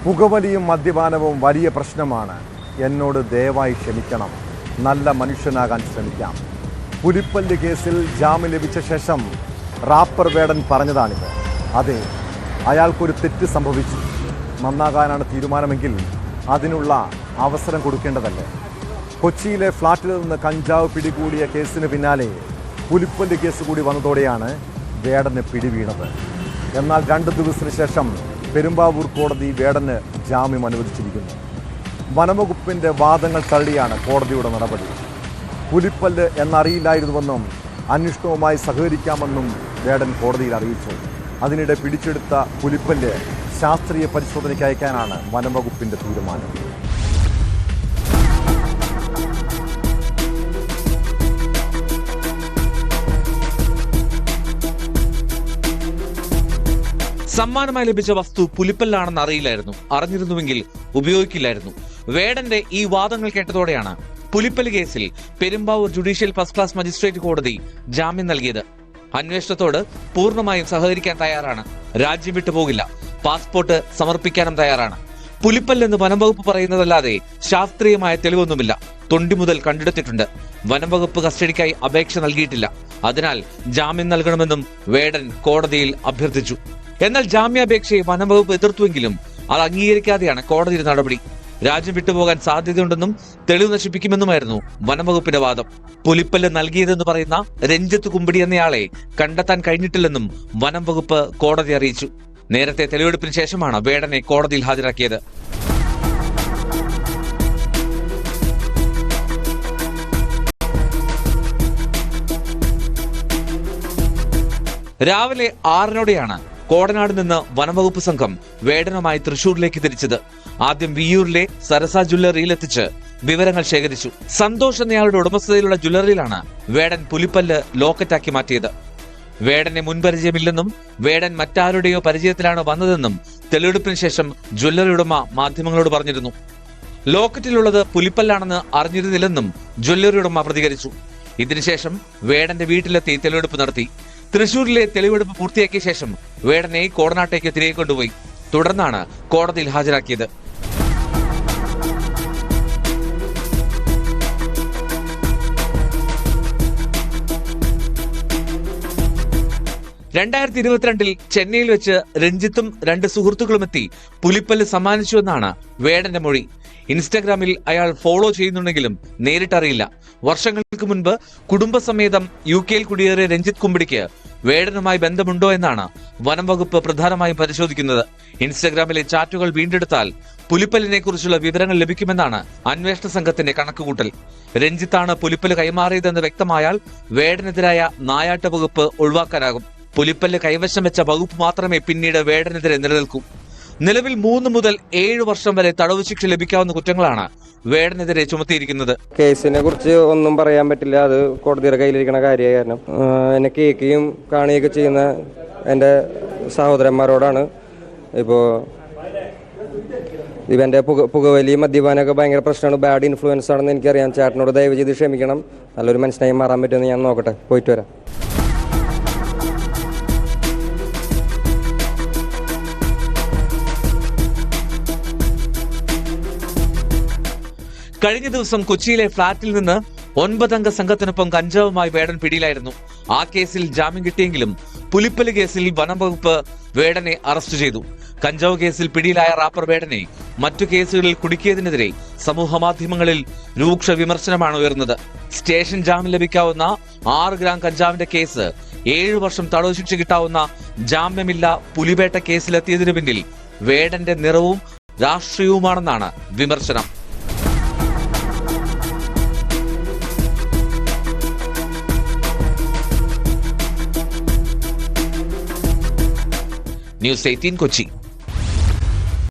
പുകവലിയും മദ്യപാനവും വലിയ പ്രശ്നമാണ്. എന്നോട് ദയവായി ക്ഷമിക്കണം. നല്ല മനുഷ്യനാകാൻ ശ്രമിക്കാം. പുലിപ്പല്ല് കേസിൽ ജാമ്യം ലഭിച്ച ശേഷം റാപ്പർ വേടൻ പറഞ്ഞതാണിത്. അതെ, അയാൾക്കൊരു തെറ്റ് സംഭവിച്ചു. നന്നാകാനാണ് തീരുമാനമെങ്കിൽ അതിനുള്ള അവസരം കൊടുക്കേണ്ടതല്ലേ? കൊച്ചിയിലെ ഫ്ളാറ്റിൽ നിന്ന് കഞ്ചാവ് പിടികൂടിയ കേസിന് പിന്നാലെ പുലിപ്പല്ല് കേസ് കൂടി വന്നതോടെയാണ് വേടന് പിടിവീണത്. എന്നാൽ 2 ദിവസത്തിന് ശേഷം പെരുമ്പാവൂർ കോടതി വേടന് ജാമ്യം അനുവദിച്ചിരിക്കുന്നു. വനംവകുപ്പിൻ്റെ വാദങ്ങൾ തള്ളിയാണ് കോടതിയുടെ നടപടി. പുലിപ്പല്ല് എന്നറിയില്ലായിരുന്നുവെന്നും അന്വേഷണവുമായി സഹകരിക്കാമെന്നും വേടൻ കോടതിയിൽ അറിയിച്ചു. അതിനിടെ പിടിച്ചെടുത്ത പുലിപ്പല്ല് ശാസ്ത്രീയ പരിശോധനയ്ക്ക് അയക്കാനാണ് വനംവകുപ്പിൻ്റെ തീരുമാനം. സമ്മാനമായി ലഭിച്ച വസ്തു പുലിപ്പല്ലാണെന്ന് അറിയില്ലായിരുന്നു. അറിഞ്ഞിരുന്നുവെങ്കിൽ ഉപയോഗിക്കില്ലായിരുന്നു. വേടന്റെ ഈ വാദങ്ങൾ കേട്ടതോടെയാണ് പുലിപ്പല്ല് കേസിൽ Perumbavoor judicial first class magistrate കോടതി ജാമ്യം നൽകിയത്. അന്വേഷണത്തോട് പൂർണ്ണമായും സഹകരിക്കാൻ തയ്യാറാണ്. രാജ്യം വിട്ടുപോകില്ല. പാസ്പോർട്ട് സമർപ്പിക്കാനും തയ്യാറാണ്. പുലിപ്പല്ലെന്ന് വനംവകുപ്പ് പറയുന്നതല്ലാതെ ശാസ്ത്രീയമായ തെളിവൊന്നുമില്ല. തൊണ്ടി മുതൽ കണ്ടെടുത്തിട്ടുണ്ട്. വനംവകുപ്പ് കസ്റ്റഡിക്കായി അപേക്ഷ നൽകിയിട്ടില്ല. അതിനാൽ ജാമ്യം നൽകണമെന്നും വേടൻ കോടതിയിൽ അഭ്യർത്ഥിച്ചു. എന്നാൽ ജാമ്യാപേക്ഷയെ വനംവകുപ്പ് എതിർത്തുവെങ്കിലും അത് അംഗീകരിക്കാതെയാണ് കോടതിയുടെ നടപടി. രാജ്യം വിട്ടുപോകാൻ സാധ്യതയുണ്ടെന്നും തെളിവ് നശിപ്പിക്കുമെന്നുമായിരുന്നു വനംവകുപ്പിന്റെ വാദം. പുലിപ്പല്ല് നൽകിയതെന്ന് പറയുന്ന രഞ്ജിത്ത് കുമ്പിടി എന്നയാളെ കണ്ടെത്താൻ കഴിഞ്ഞിട്ടില്ലെന്നും വനംവകുപ്പ് കോടതി അറിയിച്ചു. നേരത്തെ തെളിവെടുപ്പിന് ശേഷമാണ് വേടനെ കോടതിയിൽ ഹാജരാക്കിയത്. രാവിലെ 6:00-നോടെയാണ് കോടനാട് നിന്ന് വനംവകുപ്പ് സംഘം വേടനുമായി തൃശൂരിലേക്ക് തിരിച്ചത്. ആദ്യം വിയ്യൂരിലെ സരസ ജ്വല്ലറിയിൽ എത്തിച്ച് വിവരങ്ങൾ ശേഖരിച്ചു. സന്തോഷ് എന്നയാളുടെ ഉടമസ്ഥതയിലുള്ള ജ്വല്ലറിയിലാണ് വേടൻ പുലിപ്പല്ല് ലോക്കറ്റാക്കി മാറ്റിയത്. വേടനെ മുൻപരിചയമില്ലെന്നും വേടൻ മറ്റാരുടെയോ പരിചയത്തിലാണ് വന്നതെന്നും തെളിവെടുപ്പിന് ശേഷം ജ്വല്ലറി ഉടമ മാധ്യമങ്ങളോട് പറഞ്ഞിരുന്നു. ലോക്കറ്റിലുള്ളത് പുലിപ്പല്ലാണെന്ന് അറിഞ്ഞിരുന്നില്ലെന്നും ജ്വല്ലറി ഉടമ പ്രതികരിച്ചു. ഇതിനുശേഷം വേടന്റെ വീട്ടിലെത്തി തെളിവെടുപ്പ് നടത്തി. തൃശൂരിലെ തെളിവെടുപ്പ് പൂർത്തിയാക്കിയ ശേഷം വേടനെ കോടനാട്ടേക്ക് തിരികെ കൊണ്ടുപോയി. തുടർന്നാണ് കോടതിയിൽ ഹാജരാക്കിയത്. ൽ ചെന്നൈയിൽ വെച്ച് രഞ്ജിത്തും 2 സുഹൃത്തുക്കളും എത്തി പുലിപ്പല്ല് സമ്മാനിച്ചുവെന്നാണ് വേടന്റെ മൊഴി. ഇൻസ്റ്റാഗ്രാമിൽ അയാൾ ഫോളോ ചെയ്യുന്നുണ്ടെങ്കിലും നേരിട്ടറിയില്ല. വർഷങ്ങൾക്ക് മുൻപ് കുടുംബസമേതം UK കുടിയേറിയ രഞ്ജിത്ത് കുമ്പിടിക്ക് വേടനുമായി ബന്ധമുണ്ടോ എന്നാണ് വനംവകുപ്പ് പ്രധാനമായും പരിശോധിക്കുന്നത്. ഇൻസ്റ്റാഗ്രാമിലെ ചാറ്റുകൾ വീണ്ടെടുത്താൽ പുലിപ്പല്ലിനെ കുറിച്ചുള്ള വിവരങ്ങൾ ലഭിക്കുമെന്നാണ് അന്വേഷണ സംഘത്തിന്റെ കണക്കുകൂട്ടൽ. രഞ്ജിത്താണ് പുലിപ്പല്ല് കൈമാറിയതെന്ന് വ്യക്തമായാൽ വേടനെതിരായ നായാട്ട് വകുപ്പ് ഒഴിവാക്കാനാകും. പുലിപ്പല്ല് കൈവശം വെച്ച വകുപ്പ് മാത്രമേ പിന്നീട് വേടനെതിരെ നിലനിൽക്കൂ. നിലവിൽ 3 മുതൽ 7 വർഷം വരെ തടവ് ശിക്ഷ ലഭിക്കാവുന്ന കുറ്റങ്ങളാണ് വേടനെതിരെ ചുമത്തിയിരിക്കുന്നത്. കേസിനെ കുറിച്ച് ഒന്നും പറയാൻ പറ്റില്ല. അത് കോടതിയുടെ കയ്യിലിരിക്കുന്ന കാര്യമായ കാരണം എന്നെ കേൾക്കുകയും കാണുകയൊക്കെ ചെയ്യുന്ന എൻ്റെ സഹോദരന്മാരോടാണ്. ഇപ്പോൾ ഇവൻ്റെ പുകവലി മദ്യപാനമൊക്കെ ഭയങ്കര പ്രശ്നമാണ്. ബാഡ് ഇൻഫ്ലുവൻസ് ആണെന്ന് എനിക്കറിയാം. ചേട്ടനോട് ദയവ് ചെയ്ത് ക്ഷമിക്കണം. നല്ലൊരു മനുഷ്യനായി മാറാൻ പറ്റുമെന്ന് ഞാൻ നോക്കട്ടെ. പോയിട്ട് വരാം. കഴിഞ്ഞ ദിവസം കൊച്ചിയിലെ ഫ്ളാറ്റിൽ നിന്ന് 9 അംഗ സംഘത്തിനൊപ്പം കഞ്ചാവുമായി വേടൻ പിടിയിലായിരുന്നു. ആ കേസിൽ ജാമ്യം കിട്ടിയെങ്കിലും പുലിപ്പല്ല് കേസിൽ വനംവകുപ്പ് വേടനെ അറസ്റ്റ് ചെയ്തു. കഞ്ചാവ് കേസിൽ പിടിയിലായ റാപ്പർ വേടനെ മറ്റു കേസുകളിൽ കുടുക്കിയതിനെതിരെ സമൂഹ മാധ്യമങ്ങളിൽ രൂക്ഷ വിമർശനമാണ് ഉയർന്നത്. സ്റ്റേഷൻ ജാമ്യം ലഭിക്കാവുന്ന 6 ഗ്രാം കഞ്ചാവിന്റെ കേസ് 7 വർഷം തടവ് ശിക്ഷ കിട്ടാവുന്ന ജാമ്യമില്ല പുലിവേട്ട കേസിലെത്തിയതിനു പിന്നിൽ വേടന്റെ നിറവും രാഷ്ട്രീയവുമാണെന്നാണ് വിമർശനം. ന്യൂസ് 18 കൊച്ചി.